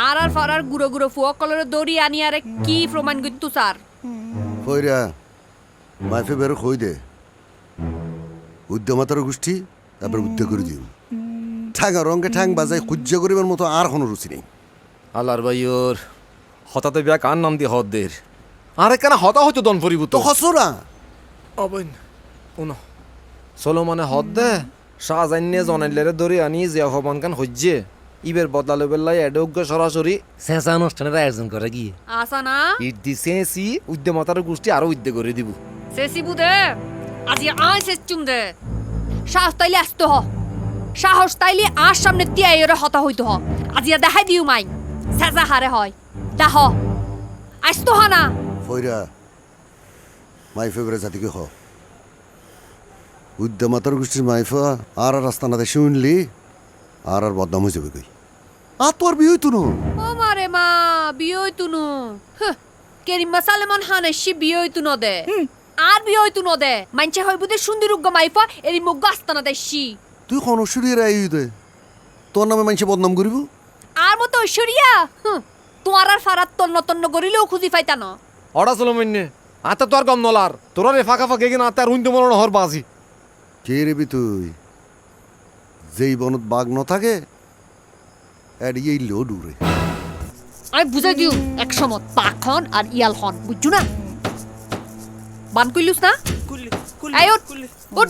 আর ফারার গুড়ো গুড়ো ফুয়া কলরে দড়ি আনি আরে কি প্রমাণ করতো স্যার কইরা মাইফে বেরো কই দে উদ্যমাতার গোষ্ঠী তারপর উদ্যোগ করে দিও ঠাঙ্গা রঙে ঠাং বাজায় সহ্য করিবার মতো আর কোনো রুচি নেই আল্লাহর ভাইয়র হঠাৎ বিয়া কার নাম দিয়ে হদ দের আরে কেন হতা হয়তো দন পরিবুত তো হসরা অবৈন উনো সলোমনে হদ দে শাহজান্নে জনাইলেরে ধরে আনি জিয়া হবান কান হজ্জে ইবের বদলা বেল্লাই এডোগ্য সরাসরি শেষা অনুষ্ঠানের আয়োজন করে গিয়ে আসা না ইট দি সেসি উদ্যমতার গোষ্ঠী আরো উদ্যোগ করে দিব সেসি বুদে আজি আয় শেষ চুম দে সাহস তাইলে আসতো হ সাহস তাইলে আর সামনে তিয়াইরে হতা হইতো হ আজিয়া দেখাই দিও মাই সাজা হারে হয় দাহ আসতো হ না ফইরা মাইফে বেড়ে জাতিকে হ উদ্যমাতার গোষ্ঠীর মাইফা আর রাস্তা না দেশে শুনলি আর বদনাম হয়ে যাবে কই আর তোর বিয়ে হইতো না ও মারে মা বিয়ে হইতো নু কেরিমা সালেমান হানেশি বিয়ে হইতো ন দে আর বিয়ে হইতো ন দে মানছে হইব দে সুন্দর উগ্গ মাইফা এরি মুগ্গ আস্তানা দেশি তুই কোন ঐশ্বরিয়া রাই দে তোর নামে মানুষে বদনাম করিব আর মতো ঐশ্বরিয়া তোমার আর ফারাত তন্ন তন্ন করিলেও খুঁজি পাইতা না অড়া সলোমনে আতে তো আর কম নলার তোরা রে ফাঁকা ফাঁকে কিনা আতে আর উইন্দ মরণ হর বাজি কে রেবি তুই যেই বনত বাঘ ন থাকে এড়িয়ে লো ডুরে আমি বুঝাই দিও এক সময় পাখন আর ইয়াল হন বুঝছো না বান কইলুস না কুল্লি আয় উঠ, কুল্লি উঠ